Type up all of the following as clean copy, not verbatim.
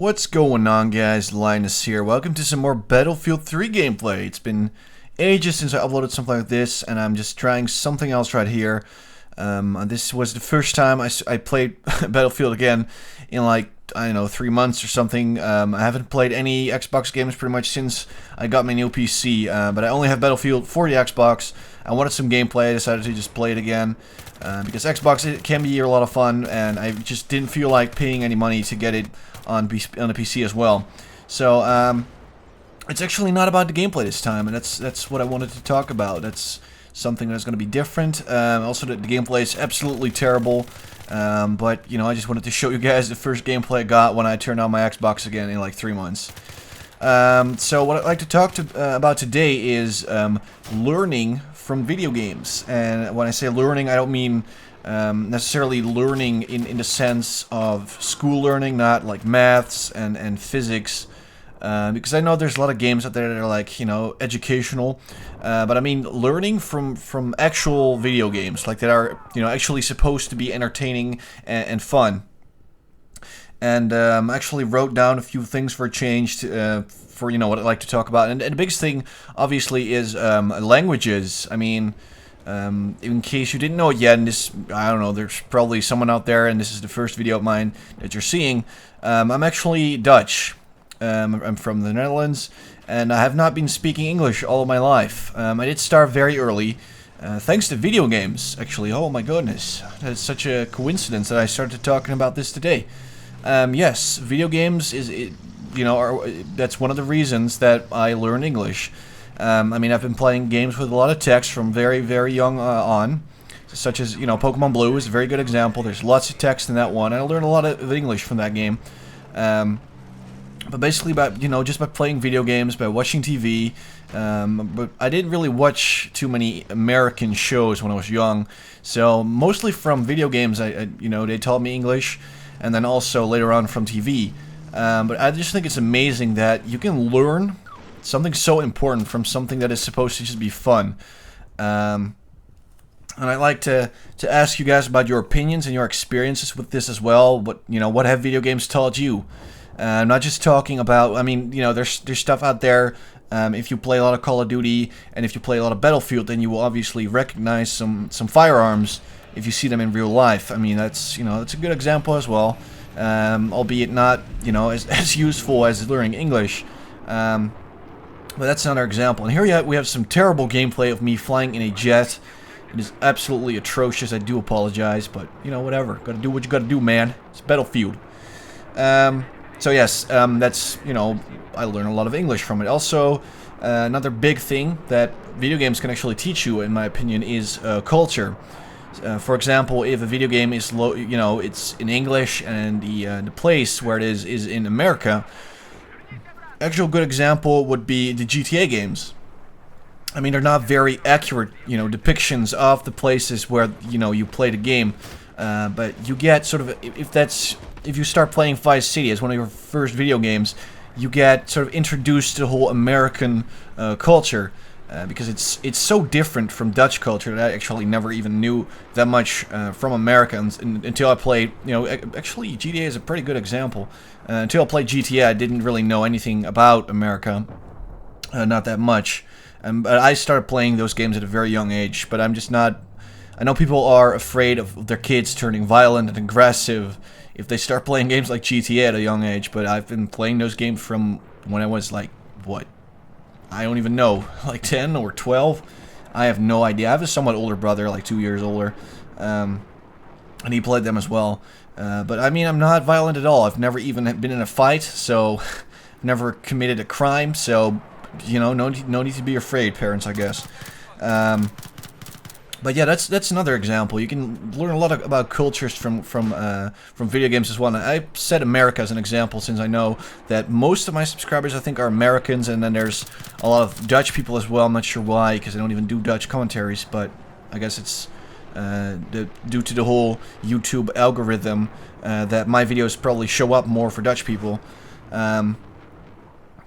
What's going on, guys? Linus here. Welcome to some more Battlefield 3 gameplay. It's been ages since I uploaded something like this, and I'm just trying something else right here. This was the first time I played Battlefield again in like, I don't know, 3 months or something. I haven't played any Xbox games pretty much since I got my new PC, but I only have Battlefield for the Xbox. I wanted some gameplay. I decided to just play it again. Because Xbox, it can be a lot of fun, and I just didn't feel like paying any money to get it on the PC as well. So it's actually not about the gameplay this time, and that's what I wanted to talk about. That's something that's going to be different. Also, the gameplay is absolutely terrible, but you know, I just wanted to show you guys the first gameplay I got when I turned on my Xbox again in like 3 months. So what I'd like to talk about today is learning from video games. And when I say learning, I don't mean necessarily learning in the sense of school learning, not like maths and physics, because I know there's a lot of games out there that are like, you know, educational, but I mean learning from actual video games, like that are, you know, actually supposed to be entertaining and fun. And actually wrote down a few things for a change for, you know, what I'd like to talk about. And the biggest thing, obviously, is languages. I mean, in case you didn't know it yet, and this, I don't know, there's probably someone out there, and this is the first video of mine that you're seeing. I'm actually Dutch. I'm from the Netherlands, and I have not been speaking English all of my life. I did start very early. Thanks to video games, actually. Oh my goodness. That's such a coincidence that I started talking about this today. Yes, video games that's one of the reasons that I learn English. I mean, I've been playing games with a lot of text from very, very young on, such as, you know, Pokemon Blue is a very good example. There's lots of text in that one. I learned a lot of English from that game. But basically, just by playing video games, by watching TV. But I didn't really watch too many American shows when I was young, so mostly from video games. They taught me English. And then also later on from TV. But I just think it's amazing that you can learn something so important from something that is supposed to just be fun. And I'd like to ask you guys about your opinions and your experiences with this as well. What have video games taught you? I'm not just talking about, I mean, you know, there's stuff out there. If you play a lot of Call of Duty and if you play a lot of Battlefield, then you will obviously recognize some firearms if you see them in real life. I mean, that's a good example as well, albeit not, you know, as useful as learning English. But that's another example. And here we have some terrible gameplay of me flying in a jet. It is absolutely atrocious. I do apologize, but you know, whatever. Gotta do what you gotta do, man. It's Battlefield. So yes, that's, you know, I learn a lot of English from it. Also, another big thing that video games can actually teach you, in my opinion, is culture. For example, if a video game is it's in English and the place where it is in America. Actual good example would be the GTA games. I mean, they're not very accurate, you know, depictions of the places where, you know, you play the game. But you get sort of, if you start playing Vice City as one of your first video games, you get sort of introduced to the whole American culture. Because it's so different from Dutch culture that I actually never even knew that much from Americans until I played, you know, actually GTA is a pretty good example. Until I played GTA, I didn't really know anything about America, not that much. But I started playing those games at a very young age, but I'm just not. I know people are afraid of their kids turning violent and aggressive if they start playing games like GTA at a young age, but I've been playing those games from when I was like, what? I don't even know, like 10 or 12. I have no idea. I have a somewhat older brother, like 2 years older, and he played them as well. But I mean, I'm not violent at all. I've never even been in a fight, so never committed a crime. So, you know, no need to be afraid, parents, I guess. But yeah, that's another example. You can learn a lot about cultures from video games as well. And I said America as an example since I know that most of my subscribers, I think, are Americans, and then there's a lot of Dutch people as well. I'm not sure why, because I don't even do Dutch commentaries, but I guess it's due to the whole YouTube algorithm that my videos probably show up more for Dutch people.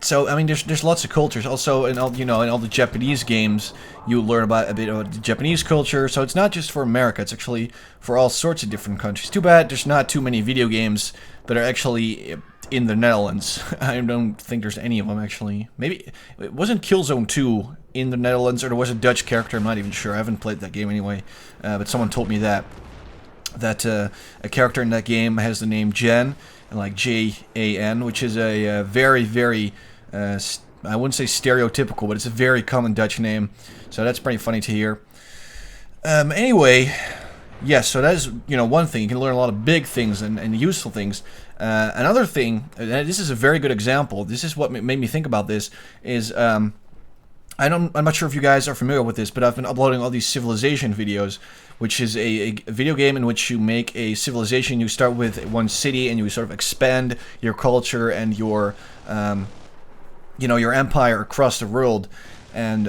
So I mean, there's lots of cultures. Also, in all the Japanese games, you learn about a bit about the Japanese culture. So it's not just for America; it's actually for all sorts of different countries. Too bad there's not too many video games that are actually in the Netherlands. I don't think there's any of them, actually. Maybe it wasn't Killzone 2 in the Netherlands, or there was a Dutch character. I'm not even sure. I haven't played that game anyway, but someone told me that a character in that game has the name Jan, and like Jan, which is a very, very I wouldn't say stereotypical, but it's a very common Dutch name. So that's pretty funny to hear. Anyway, yes, so that is, one thing. You can learn a lot of big things and useful things. Another thing, and this is a very good example, this is what made me think about this, is, I'm not sure if you guys are familiar with this, but I've been uploading all these civilization videos, which is a video game in which you make a civilization. You start with one city, and you sort of expand your culture and your, your empire across the world, and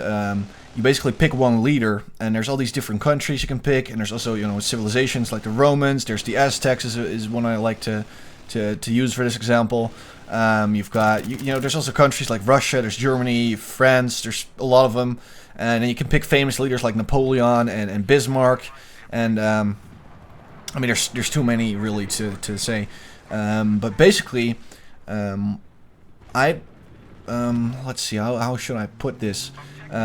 you basically pick one leader, and there's all these different countries you can pick, and there's also, civilizations like the Romans. There's the Aztecs is one I like to use for this example. You've got, there's also countries like Russia, there's Germany, France, there's a lot of them, and then you can pick famous leaders like Napoleon and Bismarck, and there's too many really to say, but basically, let's see, how should I put this?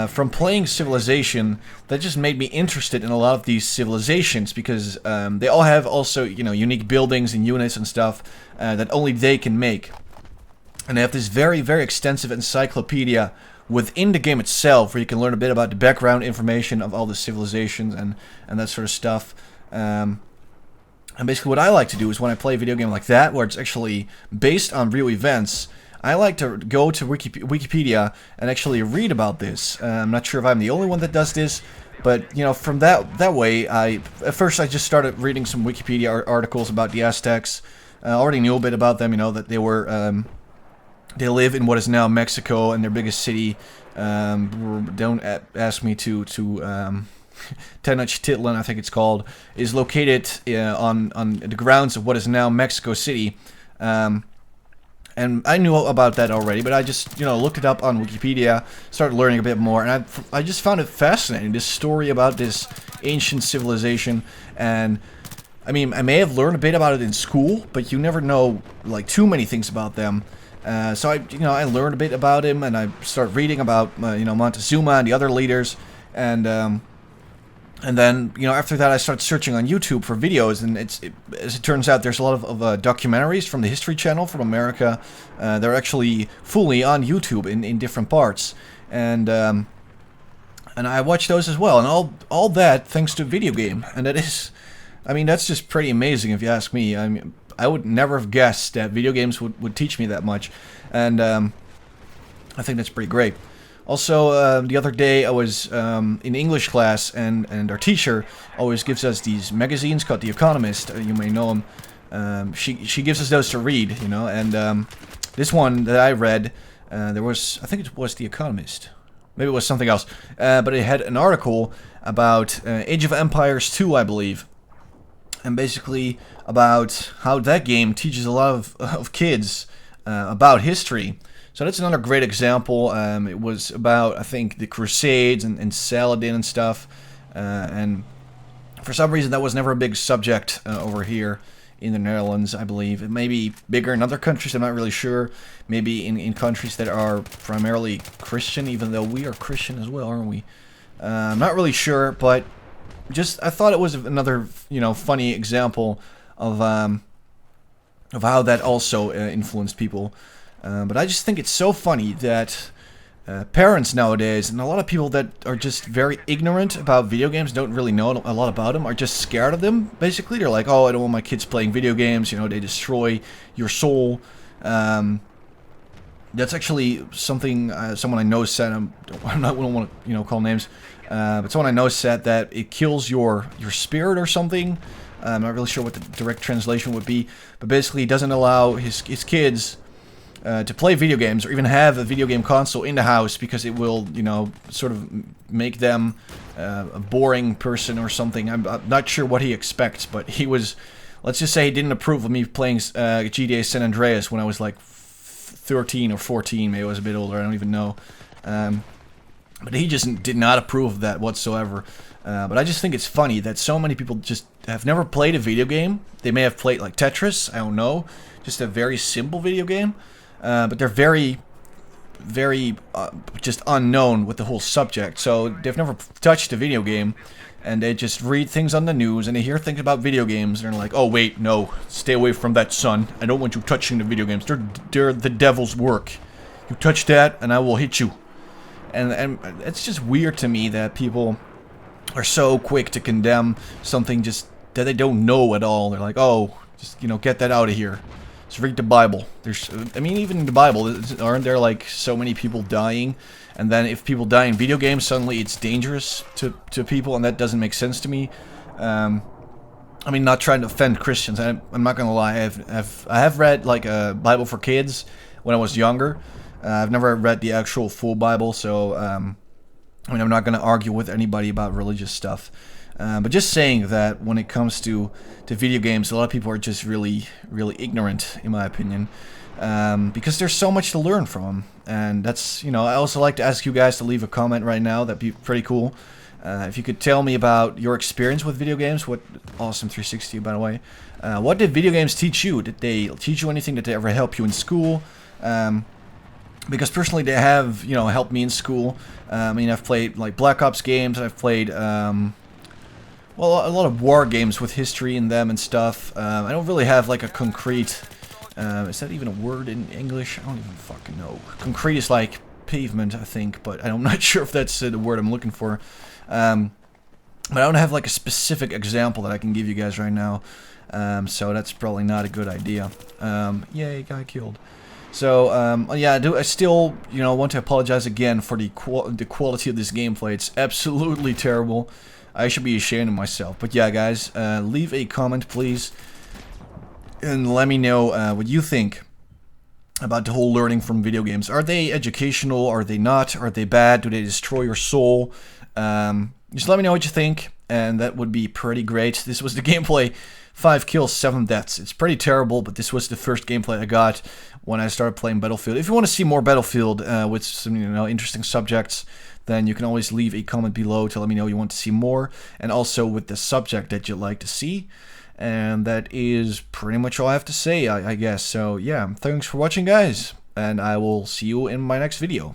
From playing Civilization, that just made me interested in a lot of these civilizations, because they all have also, unique buildings and units and stuff that only they can make. And they have this very, very extensive encyclopedia within the game itself, where you can learn a bit about the background information of all the civilizations and that sort of stuff. And basically what I like to do is when I play a video game like that, where it's actually based on real events, I like to go to Wikipedia and actually read about this. I'm not sure if I'm the only one that does this, but from that way, at first I just started reading some Wikipedia articles about the Aztecs. I already knew a bit about them, that they were they live in what is now Mexico, and their biggest city. Don't ask me to Tenochtitlan, I think it's called, is located on the grounds of what is now Mexico City. And I knew about that already, but I just, looked it up on Wikipedia, started learning a bit more, and I just found it fascinating, this story about this ancient civilization. And I mean, I may have learned a bit about it in school, but you never know, like, too many things about them. So I learned a bit about him, and I started reading about, Montezuma and the other leaders, and then, after that I started searching on YouTube for videos, and as it turns out, there's a lot of documentaries from the History Channel from America. They're actually fully on YouTube in different parts, and I watched those as well, and all that thanks to a video game, and that's just pretty amazing if you ask me. I mean, I would never have guessed that video games would teach me that much, and I think that's pretty great. Also, the other day I was in English class, and our teacher always gives us these magazines called The Economist. You may know them. She gives us those to read, and this one that I read, I think it was The Economist. Maybe it was something else. But it had an article about Age of Empires 2, I believe. And basically about how that game teaches a lot of kids about history. So that's another great example. It was about, I think, the Crusades and Saladin and stuff. And for some reason that was never a big subject over here in the Netherlands, I believe. It may be bigger in other countries, I'm not really sure. Maybe in countries that are primarily Christian, even though we are Christian as well, aren't we? I'm not really sure, but I thought it was another, funny example of how that also influenced people. But I just think it's so funny that parents nowadays, and a lot of people that are just very ignorant about video games, don't really know a lot about them, are just scared of them, basically. They're like, oh, I don't want my kids playing video games, they destroy your soul. That's actually something someone I know said. I don't want to, call names, but someone I know said that it kills your spirit or something. I'm not really sure what the direct translation would be, but basically, it doesn't allow his kids to play video games or even have a video game console in the house, because it will, sort of make them a boring person or something. I'm not sure what he expects, but he was, let's just say, he didn't approve of me playing GTA San Andreas when I was like 13 or 14. Maybe I was a bit older, I don't even know. But he just did not approve of that whatsoever. But I just think it's funny that so many people just have never played a video game. They may have played like Tetris, I don't know, just a very simple video game. But they're very just unknown with the whole subject. So they've never touched a video game, and they just read things on the news, and they hear things about video games, and they're like, oh wait, no, stay away from that, son. I don't want you touching the video games. They're the devil's work. You touch that, and I will hit you. And it's just weird to me that people are so quick to condemn something just that they don't know at all. They're like, oh, just, get that out of here. Just read the Bible. I mean, even in the Bible, aren't there like so many people dying? And then if people die in video games, suddenly it's dangerous to people, and that doesn't make sense to me. I mean, not trying to offend Christians. I'm not gonna lie. I have read like a Bible for kids when I was younger. I've never read the actual full Bible, so I mean, I'm not gonna argue with anybody about religious stuff. But just saying that when it comes to video games, a lot of people are just really ignorant, in my opinion, because there's so much to learn from them. And that's, I also like to ask you guys to leave a comment right now. That'd be pretty cool. If you could tell me about your experience with video games. Awesome 360, by the way. What did video games teach you? Did they teach you anything? Did they ever help you in school? Because personally, they have, helped me in school. I mean, I've played like Black Ops games. I've played well, a lot of war games with history in them and stuff. I don't really have like a concrete... is that even a word in English? I don't even fucking know. Concrete is like pavement, I think, but I'm not sure if that's the word I'm looking for. But I don't have like a specific example that I can give you guys right now. So that's probably not a good idea. Yay, guy killed. So, yeah, I still, want to apologize again for the quality of this gameplay. It's absolutely terrible. I should be ashamed of myself. But yeah, guys, leave a comment, please. And let me know what you think about the whole learning from video games. Are they educational? Are they not? Are they bad? Do they destroy your soul? Just let me know what you think, and that would be pretty great. This was the gameplay. 5 kills, 7 deaths. It's pretty terrible, but this was the first gameplay I got when I started playing Battlefield. If you want to see more Battlefield with some interesting subjects, then you can always leave a comment below to let me know you want to see more, and also with the subject that you'd like to see. And that is pretty much all I have to say, I guess. So yeah, thanks for watching, guys, and I will see you in my next video.